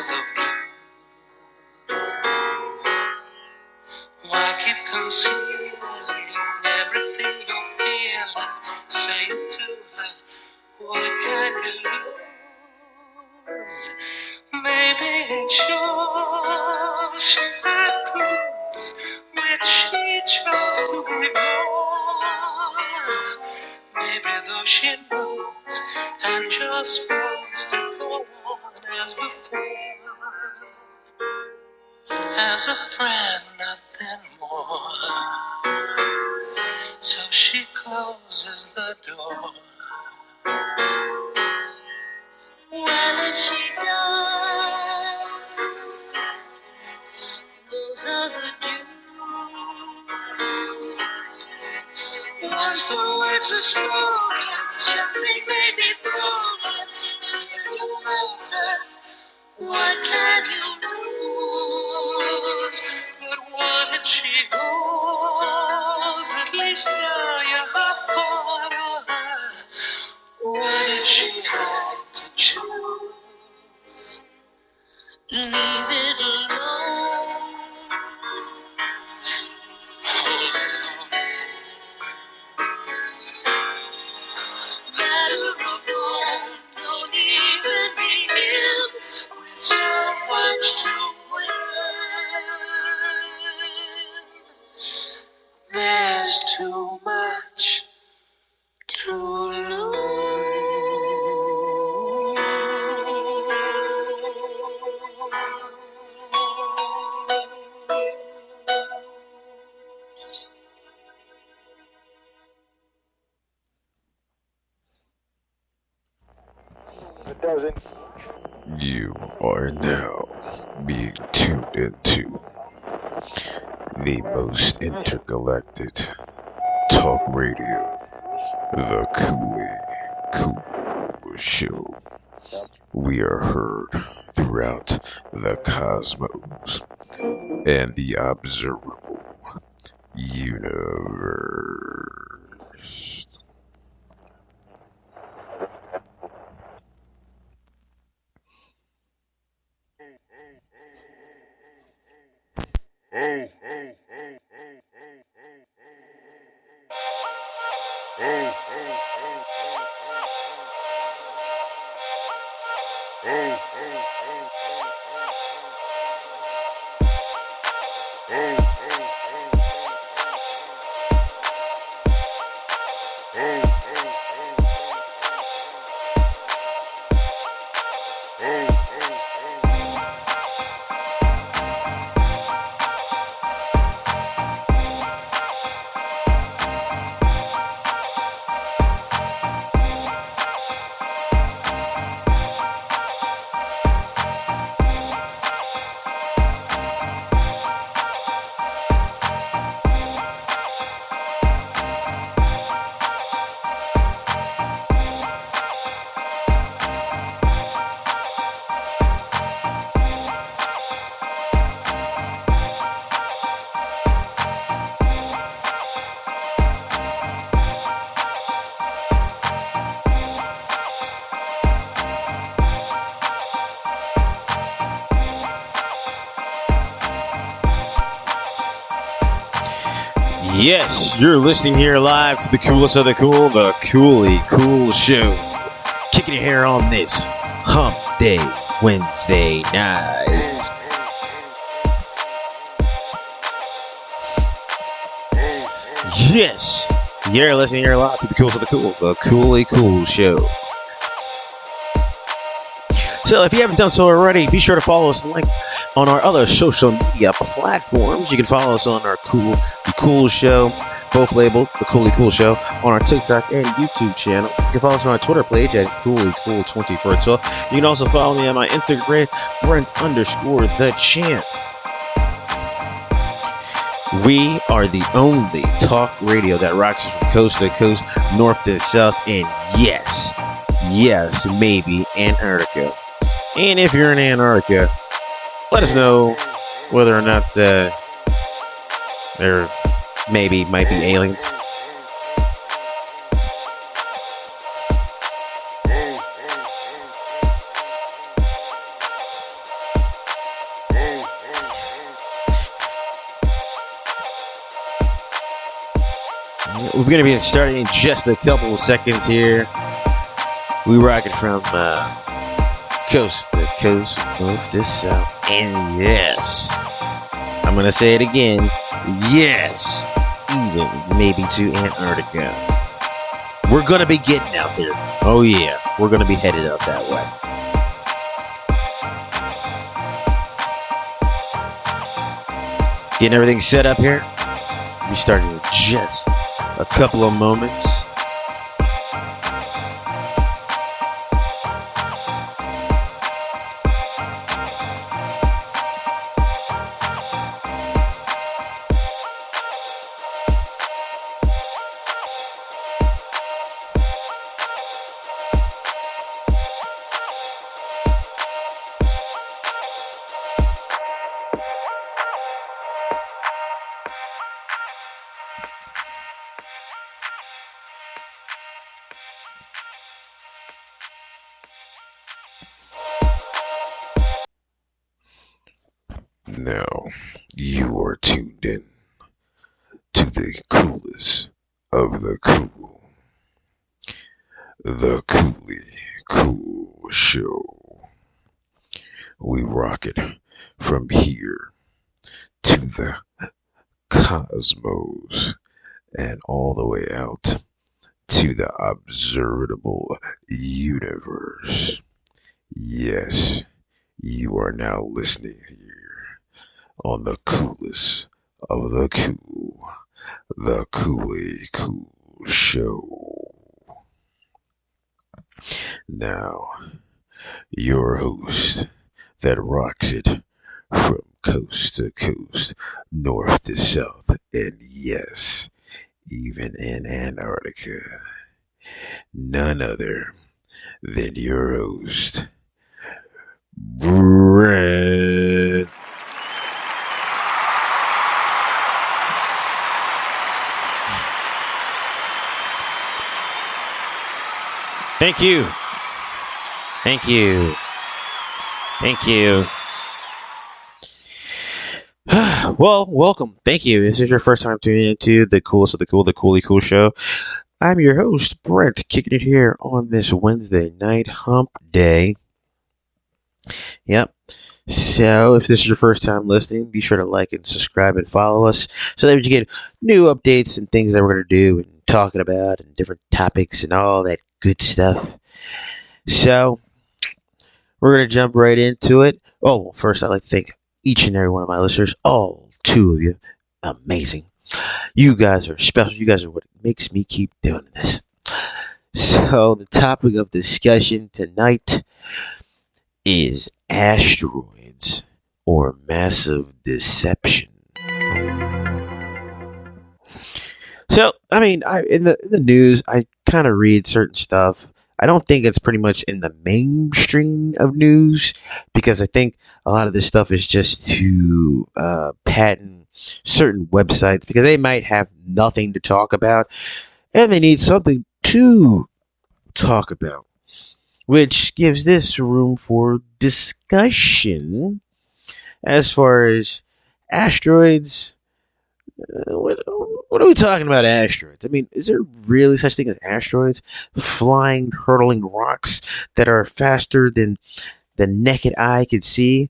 the blues. Why keep concealing everything you're feeling? Say it to her, what can you lose? Maybe it's yours, she's had clues which she chose to ignore. Maybe though she knows and just wants to go on as before, as a friend, nothing more. So she closes the door. When if she does, those are the dues. Once the words are spoken, something may be broken. Still you love her, what can you lose? But what if she goes? At least now you have thought of her. What if she had to choose? Leave it alone. Hold it on. Better alone. Don't even be in with so much to win. There's too much to lose. You are now being tuned into the most intergalactic talk radio, the Cool Show. We are heard throughout the cosmos and the observable universe. Yes, you're listening here live to the coolest of the cool, the Cool Show. Kicking your hair on this Hump Day Wednesday night. Yes, you're listening here live to the coolest of the cool, the Cool Show. So if you haven't done so already, be sure to follow us on our other social media platforms. You can follow us on our The Cool Show, both labeled The Cool Show, on our TikTok and YouTube channel. You can follow us on our Twitter page at Cool2412. You can also follow me on my Instagram, Brent_the_champ. We are the only talk radio that rocks from coast to coast, north to south, and yes, maybe Antarctica. And if you're in Antarctica, let us know whether or not there might be aliens. We're going to be starting in just a couple of seconds here. We rock it from coast to coast, north to south. And yes, I'm going to say it again. Yes, even maybe to Antarctica. We're going to be getting out there. Oh, yeah. We're going to be headed out that way. Getting everything set up here. We started in just a couple of moments. Now, you are tuned in to the coolest of the cool. The Cooley Cool Show. We rock it from here to the cosmos and all the way out to the observable universe. Yes, you are now listening here on the coolest of the cool, the Cooley Cool Show. Now, your host that rocks it from coast to coast, north to south, and yes, even in Antarctica, none other than your host, Brent. Thank you. Thank you. Thank you. Well, welcome. Thank you. This is your first time tuning into the coolest of the cool, the Cooley Cool Show. I'm your host, Brent, kicking it here on this Wednesday night hump day. Yep. So, if this is your first time listening, be sure to like and subscribe and follow us so that you get new updates and things that we're going to do and talking about and different topics and all that good stuff. So, we're going to jump right into it. Oh, well, first, I'd like to thank each and every one of my listeners, all 2 of you. Amazing. You guys are special. You guys are what makes me keep doing this. So, the topic of discussion tonight is asteroids or massive deception. So, I mean, in the news, I kind of read certain stuff. I don't think it's pretty much in the mainstream of news because I think a lot of this stuff is just to patent certain websites because they might have nothing to talk about and they need something to talk about, which gives this room for discussion as far as asteroids. What are we talking about asteroids? I mean, is there really such thing as asteroids? Flying, hurtling rocks that are faster than the naked eye could see?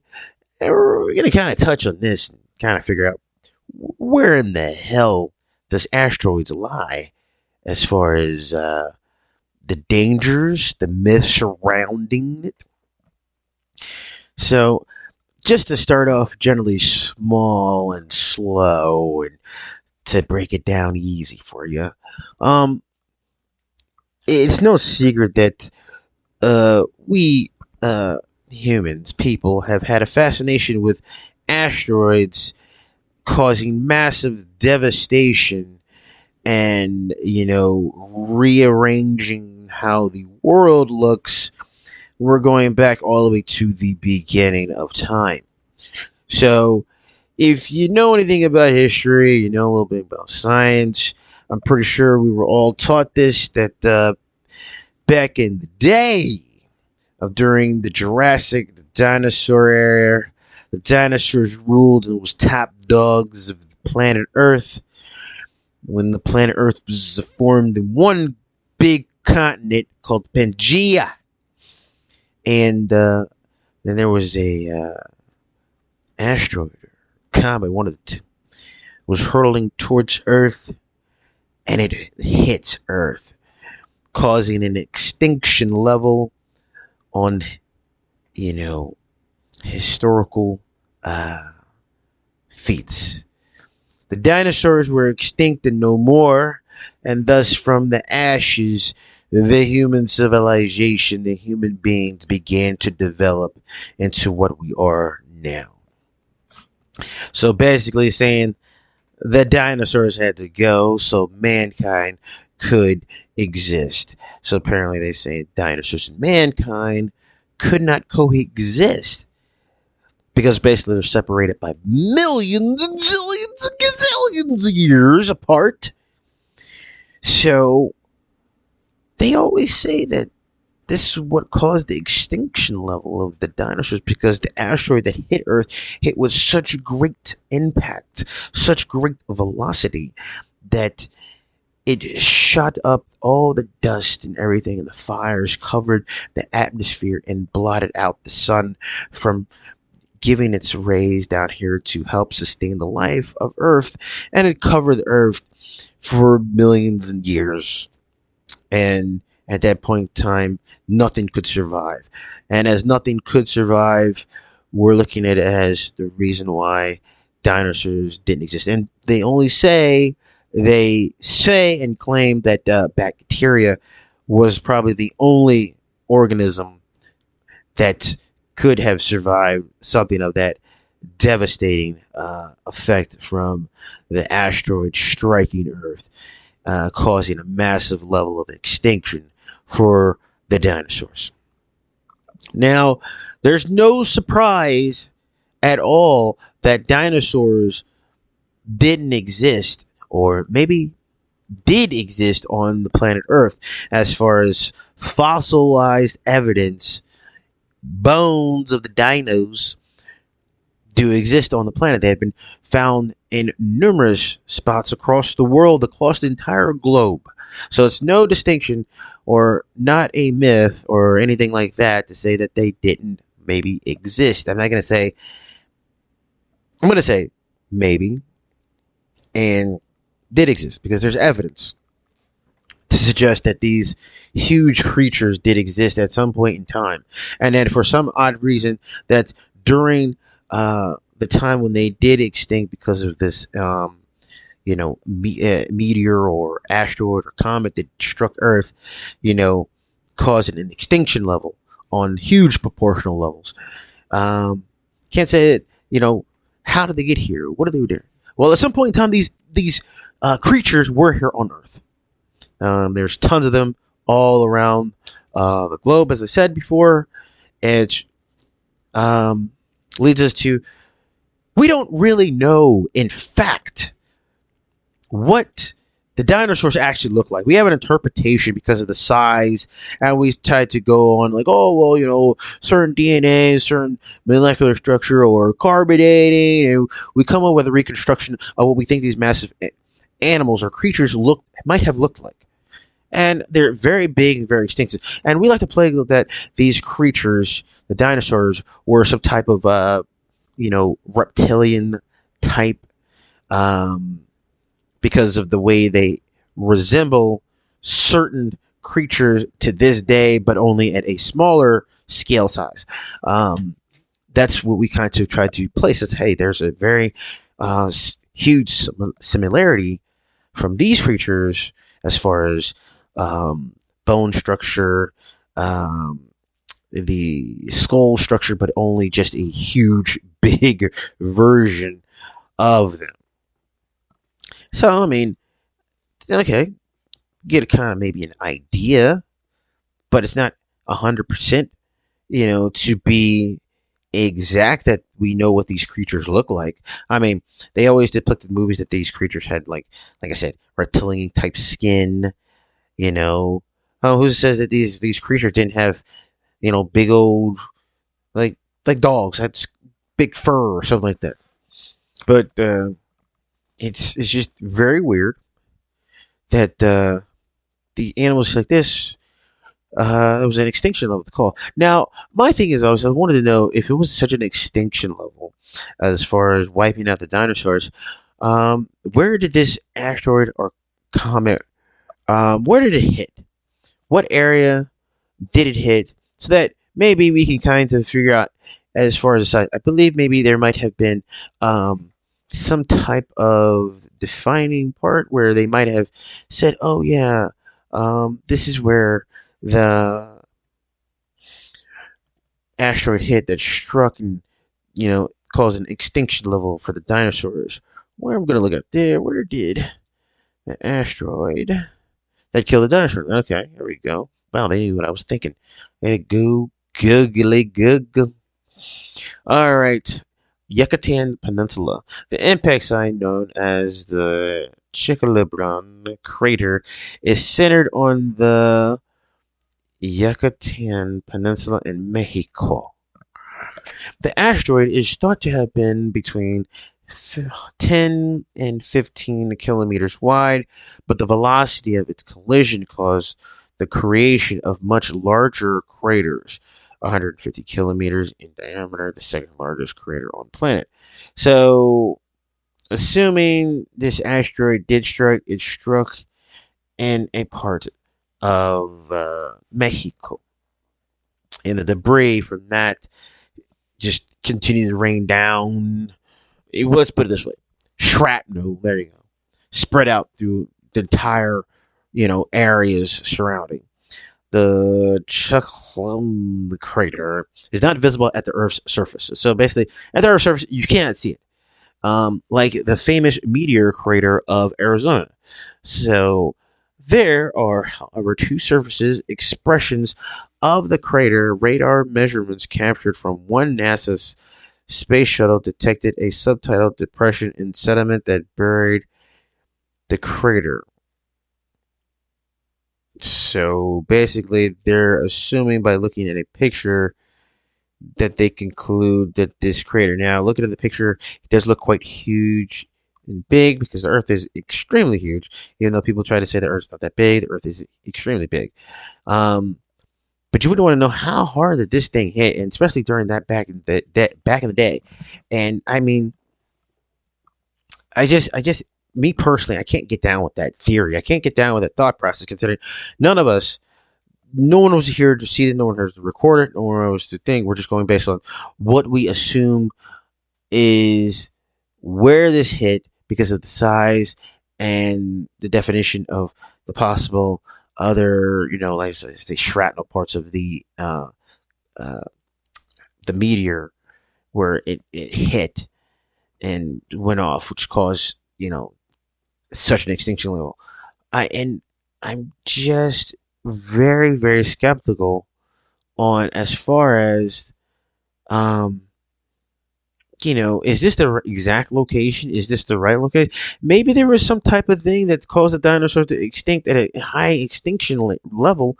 And we're going to kind of touch on this and kind of figure out where in the hell does asteroids lie as far as the dangers, the myths surrounding it. So, just to start off generally small and slow and to break it down easy for you, it's no secret that we humans, people, have had a fascination with asteroids causing massive devastation and, rearranging how the world looks. We're going back all the way to the beginning of time. So, if you know anything about history, you know a little bit about science, I'm pretty sure we were all taught this, that back in the day of during the Jurassic, the dinosaur era, the dinosaurs ruled and was top dogs of the planet Earth. when the planet Earth was formed in one big continent called Pangea, and then there was a asteroid, or comet, one of the two, was hurtling towards Earth, and it hit Earth, causing an extinction level on, you know, historical uh, feats. The dinosaurs were extinct and no more, and thus from the ashes, the human civilization, the human beings began to develop into what we are now. So basically saying the dinosaurs had to go so mankind could exist. So apparently they say dinosaurs and mankind could not coexist because basically they're separated by millions and zillions and gazillions of years apart. So they always say that this is what caused the extinction level of the dinosaurs because the asteroid that hit Earth hit with such great impact, such great velocity that it shot up all the dust and everything, and the fires covered the atmosphere and blotted out the sun from giving its rays down here to help sustain the life of Earth. And it covered the Earth for millions of years. And at that point in time, nothing could survive. And as nothing could survive, we're looking at it as the reason why dinosaurs didn't exist. And they say and claim that bacteria was probably the only organism that could have survived something of that devastating effect from the asteroid striking Earth, causing a massive level of extinction for the dinosaurs. Now, there's no surprise at all that dinosaurs didn't exist, or maybe did exist on the planet Earth, as far as fossilized evidence, bones of the dinos do exist on the planet. They have been found in numerous spots across the world, across the entire globe. So it's no distinction or not a myth or anything like that to say that they didn't maybe exist. I'm going to say maybe and did exist because there's evidence to suggest that these huge creatures did exist at some point in time. And then for some odd reason that during the time when they did extinct because of this, meteor or asteroid or comet that struck Earth, causing an extinction level on huge proportional levels. Can't say that, how did they get here? What did they do? Well, at some point in time, these creatures were here on Earth. There's tons of them all around the globe, as I said before. It leads us to, we don't really know, in fact, what the dinosaurs actually look like. We have an interpretation because of the size, and we try to go on like, certain DNA, certain molecular structure, or carbon dating, and we come up with a reconstruction of what we think these massive animals or creatures might have looked like. And they're very big and very extensive. And we like to play with that these creatures, the dinosaurs, were some type of, reptilian type, because of the way they resemble certain creatures to this day, but only at a smaller scale size. That's what we kind of try to place as, hey, there's a very huge similarity from these creatures as far as bone structure, the skull structure, but only just a huge, big version of them. So, okay, get a kind of maybe an idea, but it's not 100%, to be exact that we know what these creatures look like. They always depicted movies that these creatures had, like I said, reptilian type skin. Who says that these creatures didn't have, big old like dogs had big fur or something like that? But it's just very weird. that the animals like this, it was an extinction level to call. Now, my thing is always I wanted to know if it was such an extinction level as far as wiping out the dinosaurs. Where did this asteroid or comet? Where did it hit? What area did it hit? So that maybe we can kind of figure out as far as the size. I believe maybe there might have been some type of defining part where they might have said, "Oh yeah, this is where the asteroid hit that struck and caused an extinction level for the dinosaurs." Where I'm gonna look up there. Where did the asteroid that killed the dinosaur? Okay, here we go. Wow, they knew what I was thinking. They go googly googly. All right, Yucatan Peninsula. The impact site, known as the Chicxulub crater, is centered on the Yucatan Peninsula in Mexico. The asteroid is thought to have been between 10 and 15 kilometers wide, but the velocity of its collision caused the creation of much larger craters, 150 kilometers in diameter, the second largest crater on the planet. So, assuming this asteroid did strike, it struck in a part of Mexico. And the debris from that just continued to rain down. Let's put it this way: shrapnel. There you go. Spread out through the entire, areas surrounding. The Chicxulub crater is not visible at the Earth's surface. So basically, at the Earth's surface, you cannot see it. Like the famous meteor crater of Arizona. So there are, however, two surfaces expressions of the crater. Radar measurements captured from one NASA's space shuttle detected a subtidal depression in sediment that buried the crater. So basically, they're assuming by looking at a picture that they conclude that this crater. Now, looking at the picture, it does look quite huge and big because the Earth is extremely huge. Even though people try to say the Earth's not that big, the Earth is extremely big. But you would want to know how hard that this thing hit, and especially during that back in the day. And I mean, I just, me personally, I can't get down with that theory. I can't get down with that thought process, considering none of us, no one was here to see it, no one heard to record it, no one was to think. We're just going based on what we assume is where this hit because of the size and the definition of the possible other, like the shrapnel parts of the meteor where it hit and went off, which caused, such an extinction level. I'm just very, very skeptical on as far as is this the exact location? Is this the right location? Maybe there was some type of thing that caused the dinosaurs to extinct at a high extinction level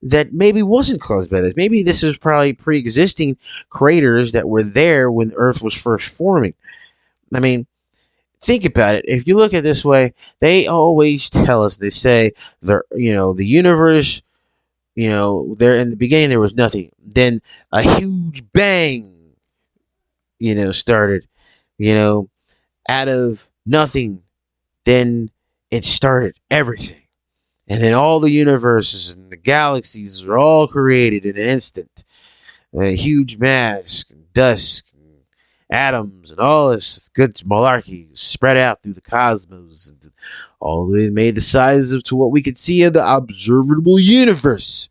that maybe wasn't caused by this. Maybe this was probably pre-existing craters that were there when Earth was first forming. I mean, think about it. If you look at it this way, they always tell us, they say, the universe, there in the beginning there was nothing. Then a huge bang, started, out of nothing. Then it started everything. And then all the universes and the galaxies were all created in an instant. A huge mass, dust, atoms, and all this good malarkey spread out through the cosmos. And all of it made the size of to what we could see of the observable universe.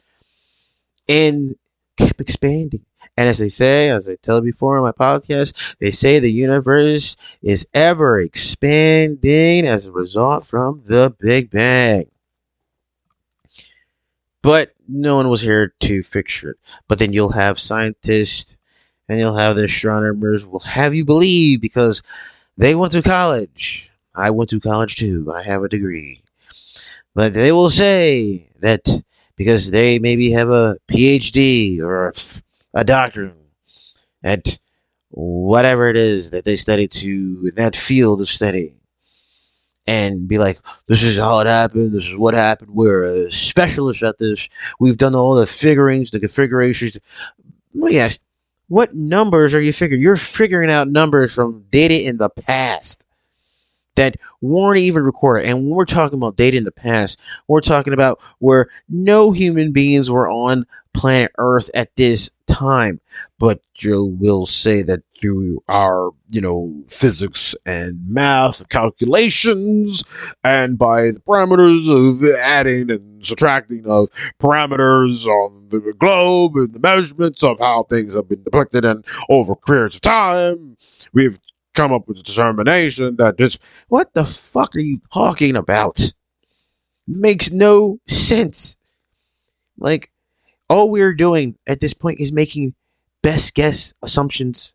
And kept expanding. And as I tell before on my podcast, they say the universe is ever expanding as a result from the Big Bang. But no one was here to fix it. But then you'll have scientists and you'll have the astronomers will have you believe because they went to college. I went to college too. I have a degree. But they will say that because they maybe have a PhD or a doctorate at whatever it is that they study to in that field of study. and be like, this is how it happened, this is what happened, we're specialists at this, we've done all the figurings, the configurations. Let me ask, what numbers are you figuring? You're figuring out numbers from data in the past that weren't even recorded. And when we're talking about data in the past, we're talking about where no human beings were on planet Earth at this time. But you will say that through our, physics and math calculations, and by the parameters of adding and subtracting of parameters on the globe and the measurements of how things have been depicted and over periods of time, we've come up with a determination that this. What the fuck are you talking about? It makes no sense. Like, all we're doing at this point is making best guess assumptions,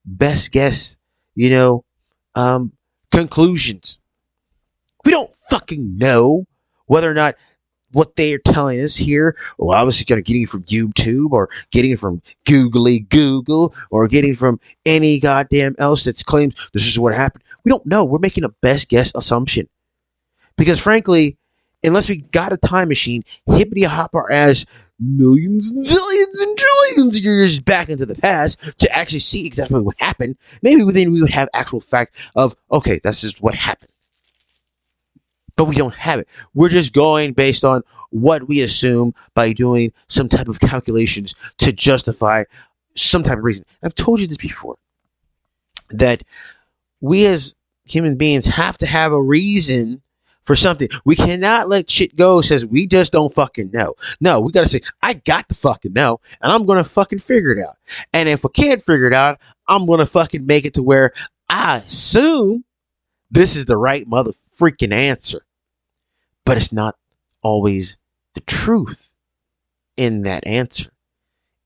best guess, conclusions. We don't fucking know whether or not what they are telling us here, well, obviously getting it from YouTube or getting it from Googly Google or getting from any goddamn else that claims this is what happened. We don't know. We're making a best guess assumption. Because frankly, unless we got a time machine, hippity hop our ass millions and zillions and trillions of years back into the past to actually see exactly what happened, maybe then we would have actual fact of, okay, that's just what happened. But we don't have it. We're just going based on what we assume by doing some type of calculations to justify some type of reason. I've told you this before, that we as human beings have to have a reason for something. We cannot let shit go says we just don't fucking know. No, we got to say, I got to fucking know, and I'm going to fucking figure it out. And if I can't figure it out, I'm going to fucking make it to where I assume this is the right mother freaking answer. But it's not always the truth in that answer.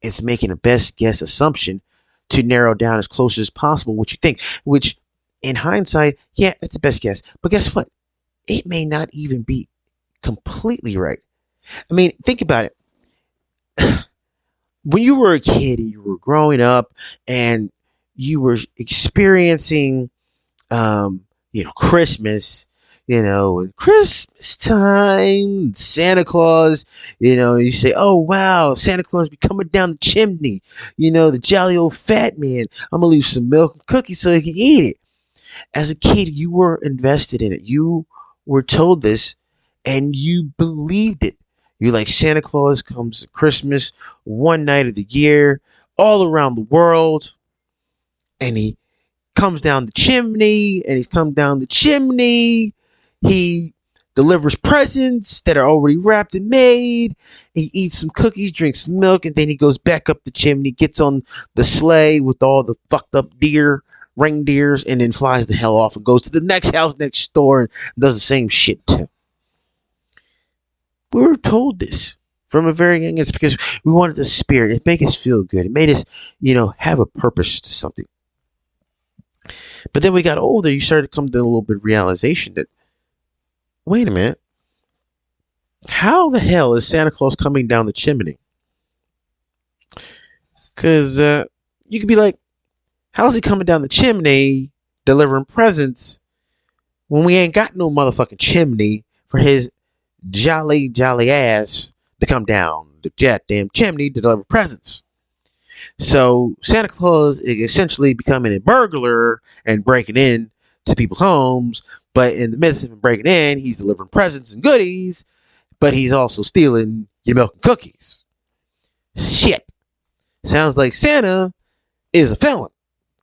It's making a best guess assumption to narrow down as close as possible what you think, which in hindsight, yeah, it's the best guess. But guess what? It may not even be completely right. I mean, think about it. When you were a kid and you were growing up and you were experiencing, Christmas, and Christmas time, Santa Claus, you say, oh, wow, Santa Claus be coming down the chimney, the jolly old fat man. I'm going to leave some milk and cookies so he can eat it. As a kid, you were invested in it. You were told this and you believed it. You're like, Santa Claus comes at Christmas one night of the year all around the world, and he comes down the chimney, and he's come down the chimney. He delivers presents that are already wrapped and made. He eats some cookies, drinks some milk, and then he goes back up the chimney, gets on the sleigh with all the fucked up reindeers, and then flies the hell off and goes to the next house next door and does the same shit too. We were told this from a very young age because we wanted the spirit. It made us feel good. It made us, have a purpose to something. But then we got older, you started to come to a little bit of realization that, wait a minute, how the hell is Santa Claus coming down the chimney? Because you could be like, how's he coming down the chimney delivering presents when we ain't got no motherfucking chimney for his jolly ass to come down the goddamn chimney to deliver presents? So Santa Claus is essentially becoming a burglar and breaking in to people's homes, but in the midst of him breaking in, he's delivering presents and goodies, but he's also stealing your milk and cookies. Shit. Sounds like Santa is a felon.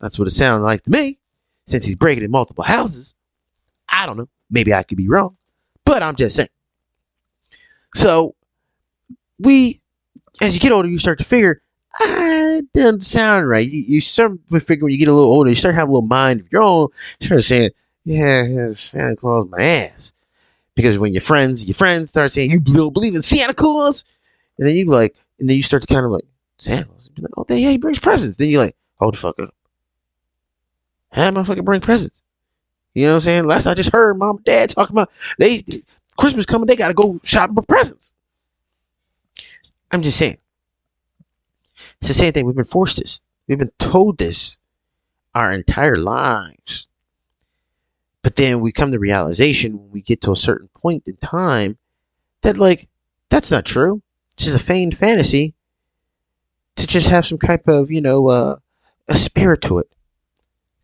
That's what it sounds like to me, since he's breaking in multiple houses. I don't know. Maybe I could be wrong, but I'm just saying. So, as you get older, you start to figure, it doesn't sound right. You start to figure when you get a little older, you start to have a little mind of your own. You start saying, yeah, Santa Claus my ass. Because when your friends start saying, you believe in Santa Claus? And then you start to kind of like, Santa Claus? You're like, oh, yeah, he brings presents. Then you're like, hold the fuck up. How am I fucking bring presents? You know what I'm saying? Last I just heard mom and dad talking about Christmas coming, they gotta go shopping for presents. I'm just saying. It's the same thing. We've been forced this. We've been told this our entire lives. But then we come to realization when we get to a certain point in time that, like, that's not true. It's just a feigned fantasy to just have some type of, a spirit to it.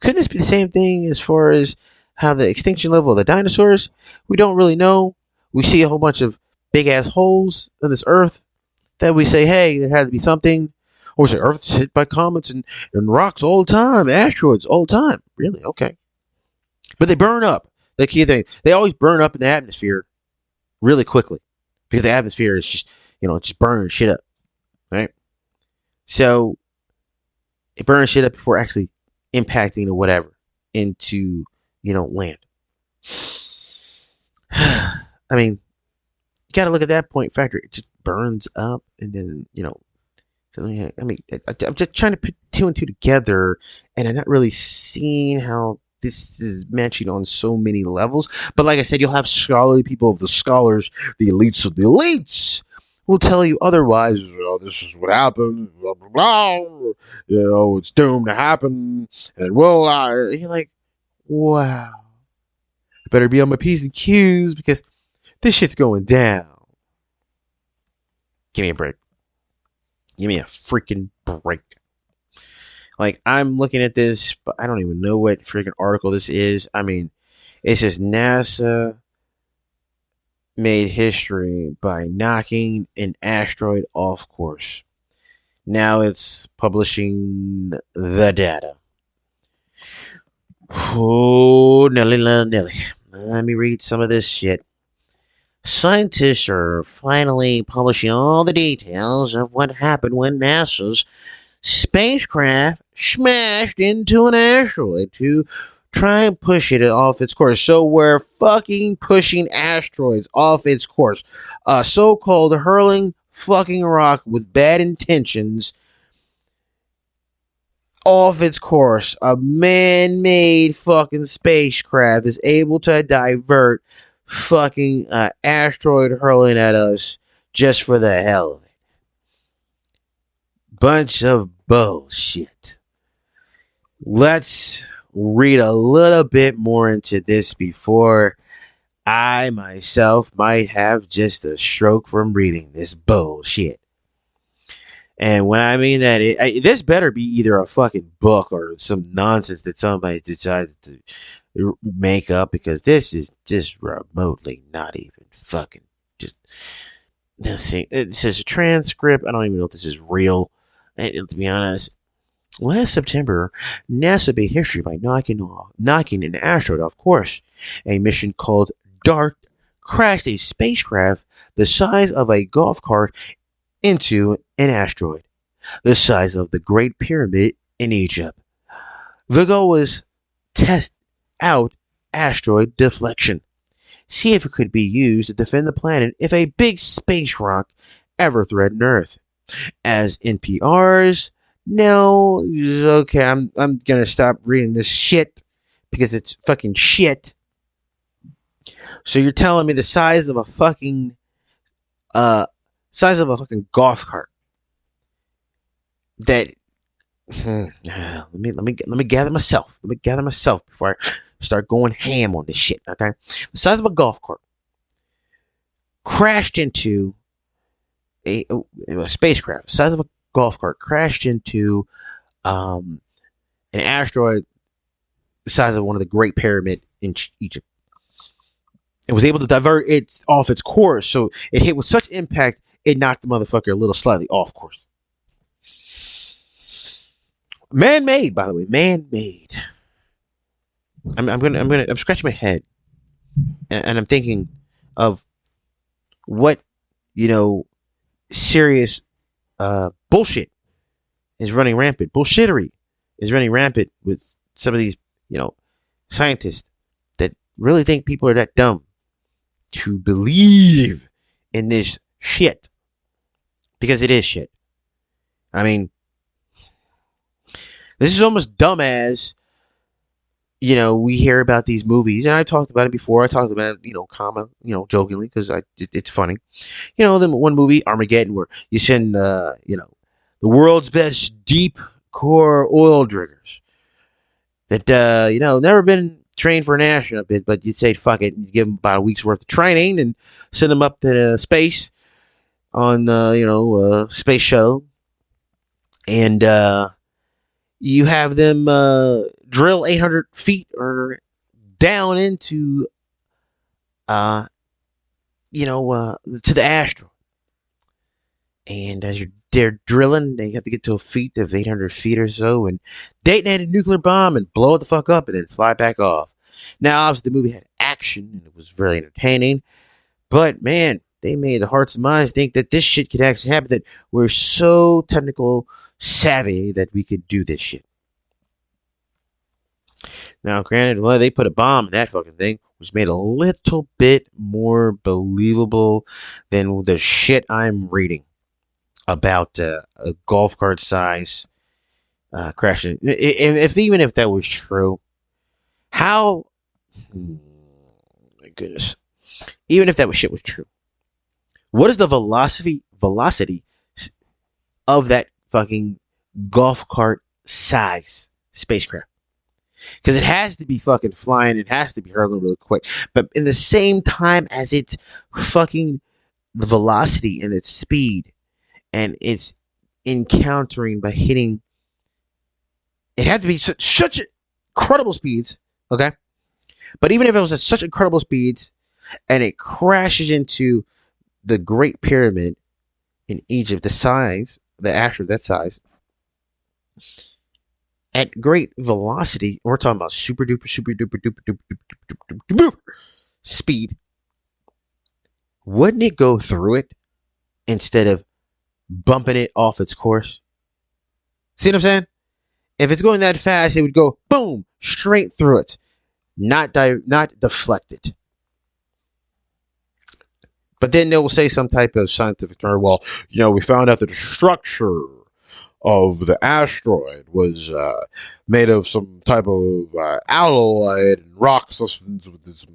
Could this be the same thing as far as how the extinction level of the dinosaurs? We don't really know. We see a whole bunch of big ass holes in this earth that we say, hey, there had to be something. Or we say, Earth's hit by comets and rocks all the time, asteroids all the time. Really? Okay. But they burn up. The key thing, they always burn up in the atmosphere really quickly because the atmosphere is just, just burning shit up, right? So it burns shit up before actually impacting or whatever into, land. I mean, you got to look at that point factor. It just burns up and then, I mean, I'm just trying to put two and two together, and I'm not really seeing how this is matching on so many levels. But like I said, you'll have scholarly people of the scholars, the elites of the elites, will tell you otherwise. Oh, this is what happened. Blah, blah, blah. It's doomed to happen. And you're like, wow. I better be on my P's and Q's because this shit's going down. Give me a break. Give me a freaking break. Like, I'm looking at this, but I don't even know what freaking article this is. I mean, it says NASA made history by knocking an asteroid off course. Now it's publishing the data. Oh, Nelly. Let me read some of this shit. Scientists are finally publishing all the details of what happened when NASA's spacecraft smashed into an asteroid to try and push it off its course. So we're fucking pushing asteroids off its course. A so-called hurling fucking rock with bad intentions off its course. A man-made fucking spacecraft is able to divert fucking asteroid hurling at us just for the hell of it. Bunch of bullshit. Let's read a little bit more into this before I myself might have just a stroke from reading this bullshit. And when I mean that, this better be either a fucking book or some nonsense that somebody decided to make up, because this is just remotely not even fucking just. Let's see. It says a transcript. I don't even know if this is real. And to be honest, last September, NASA made history by knocking an asteroid off course. A mission called DART crashed a spacecraft the size of a golf cart into an asteroid, the size of the Great Pyramid in Egypt. The goal was test out asteroid deflection. See if it could be used to defend the planet if a big space rock ever threatened Earth. As NPR's, no, okay, I'm gonna stop reading this shit because it's fucking shit. So you're telling me the size of a fucking golf cart that let me gather myself. Let me gather myself before I start going ham on this shit, okay? The size of a golf cart crashed into a spacecraft. The size of a golf cart crashed into an asteroid the size of one of the Great Pyramid in Egypt. It was able to divert it off its course, so it hit with such impact it knocked the motherfucker a little slightly off course. Man-made, by the way, man-made. I'm scratching my head, and I'm thinking of what, serious bullshit is running rampant. Bullshittery is running rampant with some of these, scientists that really think people are that dumb to believe in this shit. Because it is shit. I mean, this is almost dumb as, we hear about these movies, and I talked about it before. I talked about it, jokingly, because it's funny. The one movie, Armageddon, where you send, the world's best deep core oil driggers that, never been train for an astronaut bit, but you'd say fuck it, you'd give them about a week's worth of training and send them up to space on space shuttle, and you have them drill 800 feet or down into to the asteroid. And as they're drilling, they have to get to a feet of 800 feet or so and detonate a nuclear bomb and blow it the fuck up and then fly back off. Now, obviously, the movie had action and it was very entertaining, but man, they made the hearts and minds think that this shit could actually happen, that we're so technical savvy that we could do this shit. Now, granted, well, they put a bomb in that fucking thing, which made it a little bit more believable than the shit I'm reading about a golf cart size crashing. Even if that was true, how? My goodness. Even if that shit was true, what is the velocity of that fucking golf cart size spacecraft? Because it has to be fucking flying, it has to be hurtling really quick. But in the same time as it's fucking the velocity and its speed, and it's encountering by hitting, it had to be such incredible speeds, okay? But even if it was at such incredible speeds, and it crashes into the Great Pyramid in Egypt, the asteroid that size, at great velocity, we're talking about super duper speed. Wouldn't it go through it instead of bumping it off its course? See what I'm saying? If it's going that fast, it would go boom straight through it, not deflect it. But then they will say some type of scientific term. Well, we found out that the structure of the asteroid was made of some type of alloy and rock substance with this,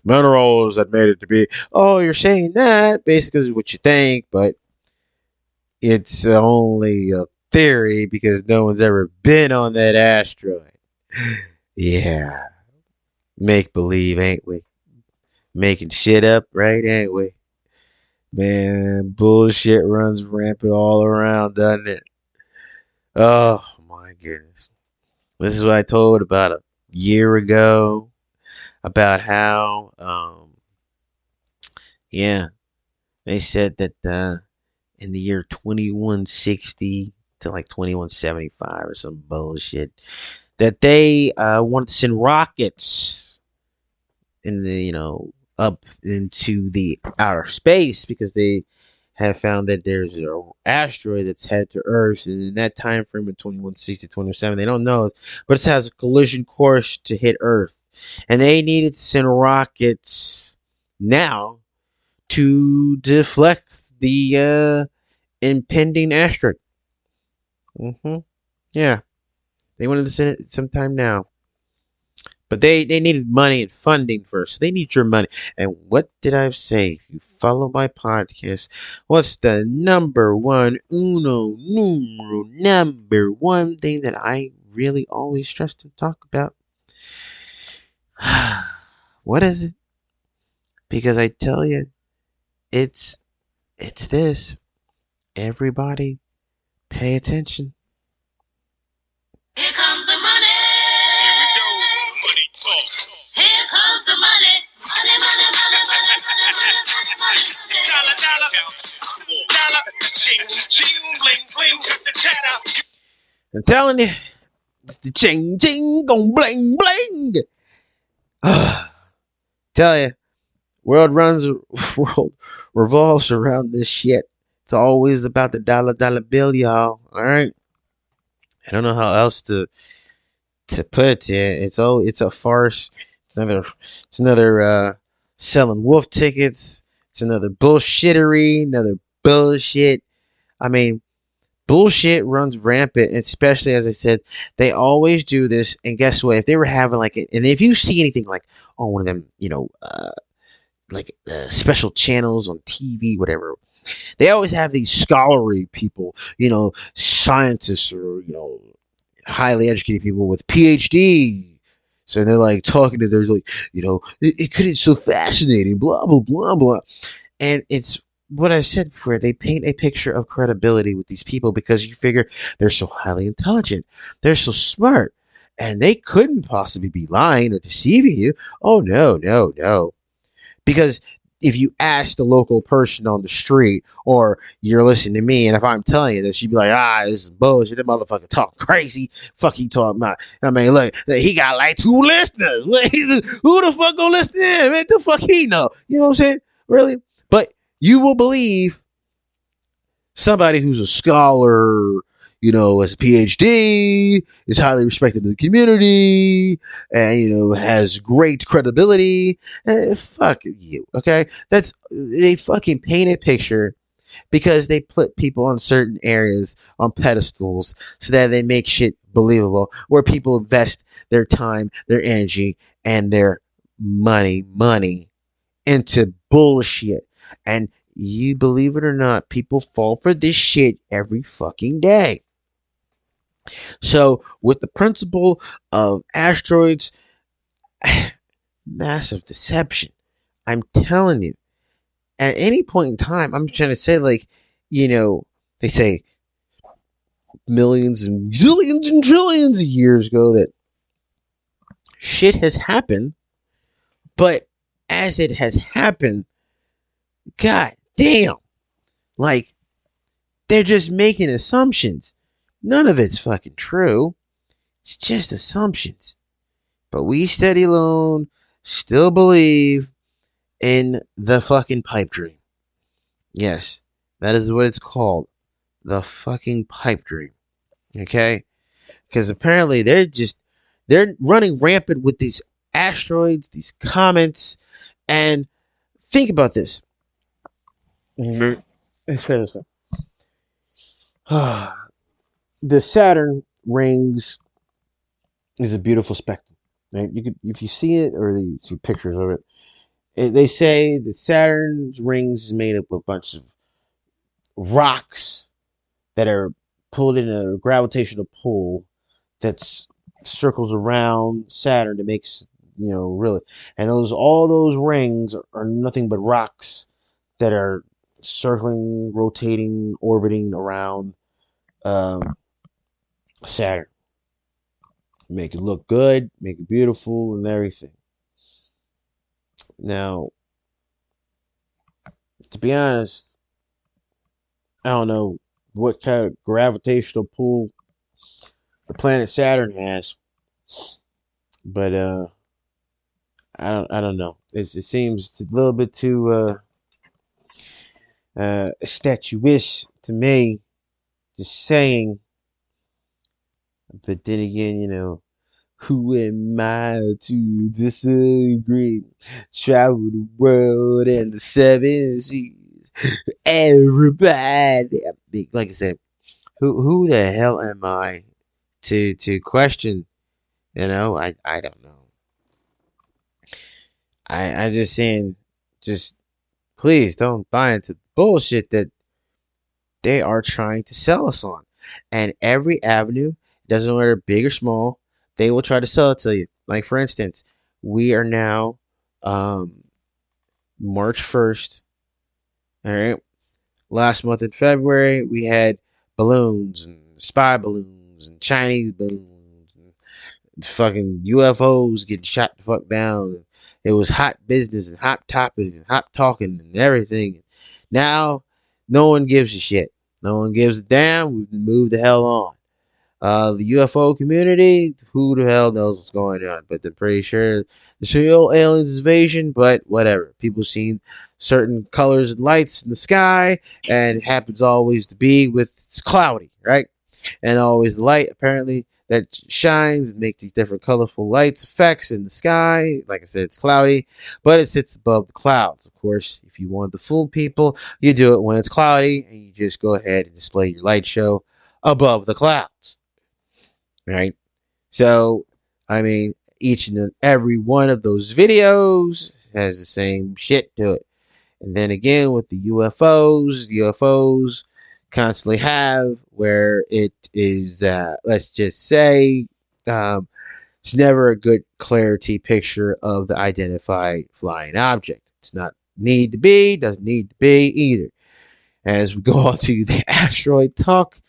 minerals that made it to be. Oh, you're saying that basically is what you think, but it's only a theory because no one's ever been on that asteroid. Yeah, make believe, ain't we? Making shit up, right? Ain't we? Man, bullshit runs rampant all around, doesn't it? Oh, my goodness. This is what I told about a year ago about how, they said that in the year 2160 to like 2175 or some bullshit, that they wanted to send rockets in the, up into the outer space because they have found that there's an asteroid that's headed to Earth, and in that time frame of 2160 27, they don't know, but it has a collision course to hit Earth, and they needed to send rockets now to deflect the impending asteroid. Yeah, they wanted to send it sometime now. But they needed money and funding first. They need your money. And what did I say? If you follow my podcast, what's the number one thing that I really always stress to talk about? What is it? Because I tell you, it's this. Everybody, pay attention. Here comes the money. Here we go. Money talk. Here comes the money. Money. Dollar. Ching, ching, bling, bling, the chatter. I'm telling you, it's the ching, ching, gong, bling, bling. Tell you, world revolves around this shit. It's always about the dollar bill, y'all. All right. I don't know how else to put it. It's a farce. It's another selling wolf tickets. It's another bullshittery. Another bullshit. I mean, bullshit runs rampant, especially as I said, they always do this. And guess what? If they were having and if you see anything like on one of them, special channels on TV, whatever. They always have these scholarly people, scientists or, highly educated people with PhD So they're like talking to there's like, it could it's so fascinating, blah blah blah blah. And it's what I said before. They paint a picture of credibility with these people because you figure they're so highly intelligent, they're so smart, and they couldn't possibly be lying or deceiving you. Oh no, no, no. Because if you ask the local person on the street, or you're listening to me, and if I'm telling you this, you'd be like, this is bullshit. That motherfucker talk crazy. Fuck he talking about. I mean, look, he got like 2 listeners. Who the fuck gonna listen to him? Man, the fuck he know? You know what I'm saying? Really? But you will believe somebody who's a scholar, has a PhD, is highly respected in the community, and has great credibility. Fuck you, okay? They fucking paint a picture because they put people on certain areas on pedestals so that they make shit believable, where people invest their time, their energy, and their money into bullshit. And you believe it or not, people fall for this shit every fucking day. So, with the principle of asteroids, massive deception. I'm telling you. At any point in time, I'm trying to say, like, they say millions and zillions and trillions of years ago that shit has happened, but as it has happened, god damn, like, they're just making assumptions. None of it's fucking true. It's just assumptions. But we steady alone still believe in the fucking pipe dream. Yes, that is what it's called. The fucking pipe dream. Okay? Because apparently they're running rampant with these asteroids, these comets, and think about this. Let's try this one. The Saturn rings is a beautiful spectrum. Right? You could, if you see it or you see pictures of it, they say that Saturn's rings is made up of a bunch of rocks that are pulled in a gravitational pull that circles around Saturn that makes really, and all those rings are nothing but rocks that are circling, rotating, orbiting around um, Saturn. Make it look good, make it beautiful, and everything. Now, to be honest, I don't know what kind of gravitational pull the planet Saturn has, but I don't know. It seems a little bit too statuish to me. Just saying. But then again, who am I to disagree? Travel the world and the 7 seas. Everybody, like I said, who the hell am I to question? I don't know. I just saying, just please don't buy into the bullshit that they are trying to sell us on. And every avenue, doesn't matter big or small, they will try to sell it to you. Like, for instance, we are now March 1st. All right. Last month in February, we had balloons and spy balloons and Chinese balloons and fucking UFOs getting shot the fuck down. It was hot business and hot topic and hot talking and everything. Now, no one gives a shit. No one gives a damn. We've moved the hell on. The UFO community, who the hell knows what's going on? But they're pretty sure the real aliens invasion. But whatever. People seen certain colors and lights in the sky, and it happens always to be with it's cloudy, right? And always the light apparently that shines and makes these different colorful lights effects in the sky. Like I said, it's cloudy, but it sits above the clouds. Of course, if you want to fool people, you do it when it's cloudy, and you just go ahead and display your light show above the clouds, right? So, I mean, each and every one of those videos has the same shit to it. And then again, with the UFOs constantly have where it is, let's just say, um, It's never a good clarity picture of the identified flying object. It's not need to be, doesn't need to be either. As we go on to the asteroid talk,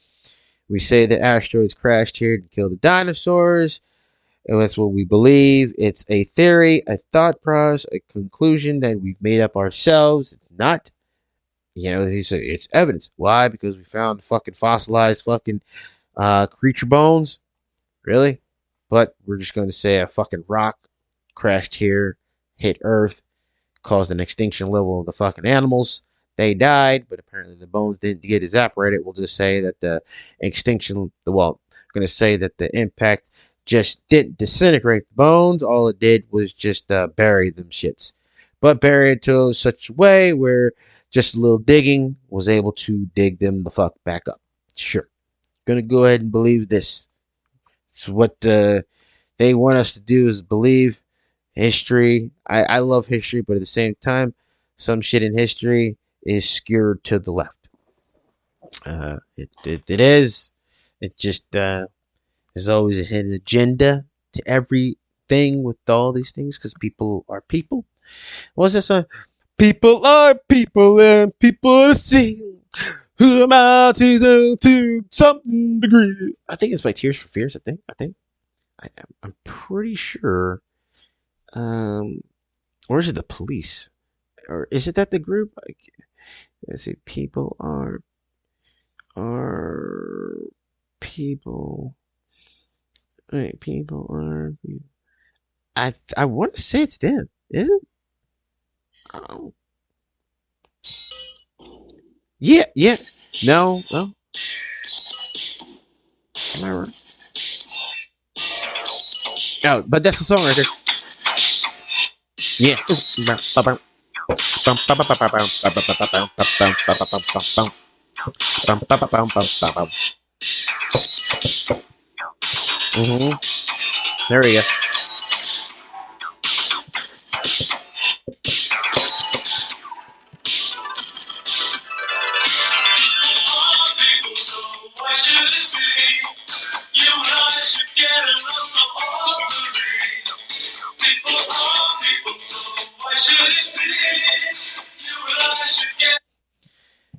we say that asteroids crashed here to kill the dinosaurs. And that's what we believe. It's a theory, a thought process, a conclusion that we've made up ourselves. It's not. It's evidence. Why? Because we found fucking fossilized fucking creature bones. Really? But we're just going to say a fucking rock crashed here, hit Earth, caused an extinction level of the fucking animals. They died, but apparently the bones didn't get evaporated. We'll just say that the extinction, well, I'm going to say that the impact just didn't disintegrate the bones. All it did was just bury them shits. But bury it to such a way where just a little digging was able to dig them the fuck back up. Sure. Gonna go ahead and believe this. It's what they want us to do is believe history. I love history, but at the same time, some shit in history is skewed to the left. It is. It just there's always a hidden agenda to everything with all these things because people are people. What's that song? People are people and people see. Who am I to some degree? I think it's by Tears for Fears. I'm pretty sure. Or is it the Police? Or is it that the group? Let's see. People are people. Wait, people are. I want to say it's them. Is it? Oh. Yeah. No. Am I right? Oh, but that's the song right there. Yeah. There we go.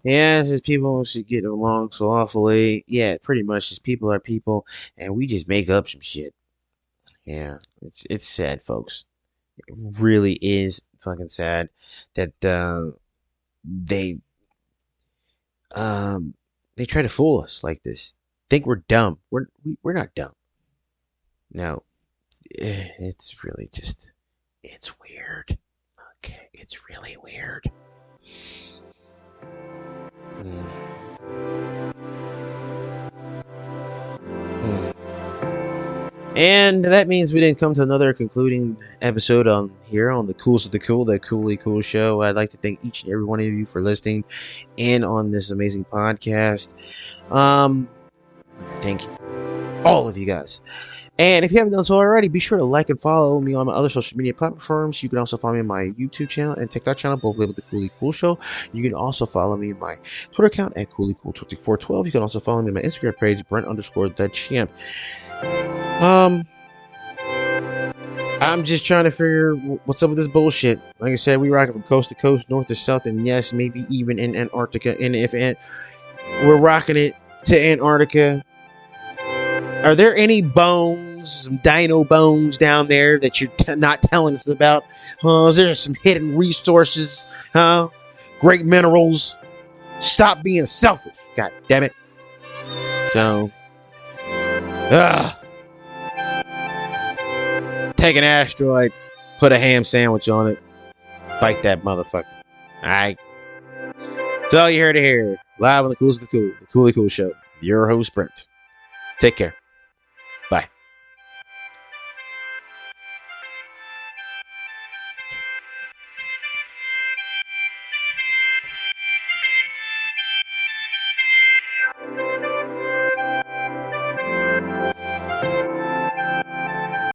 Yeah, it's just people should get along so awfully. Yeah, pretty much just people are people, and we just make up some shit. Yeah, it's sad, folks. It really is fucking sad that they they try to fool us like this. Think we're dumb. We're not dumb. No, it's really just it's weird. Okay, it's really weird. Mm. And that means we didn't come to another concluding episode on here on the Coolest of the Cool, the Coolly Cool Show. I'd like to thank each and every one of you for listening in on this amazing podcast. Thank all of you guys. And if you haven't done so already, be sure to like and follow me on my other social media platforms. You can also follow me on my YouTube channel and TikTok channel, both labeled the Coolly Cool Show. You can also follow me on my Twitter account at CoollyCool2412. You can also follow me on my Instagram page, Brent_the_champ. I'm just trying to figure what's up with this bullshit. Like I said, we rocking from coast to coast, north to south, and yes, maybe even in Antarctica. And if we're rocking it to Antarctica, are there any bones, some dino bones down there that you're not telling us about? Is there some hidden resources? Great minerals? Stop being selfish. God damn it. So, take an asteroid, put a ham sandwich on it, bite that motherfucker. Alright? That's all you heard to hear. Live on the Coolest of the Cool, the Coolly Cool Show. Your host, Brent. Take care.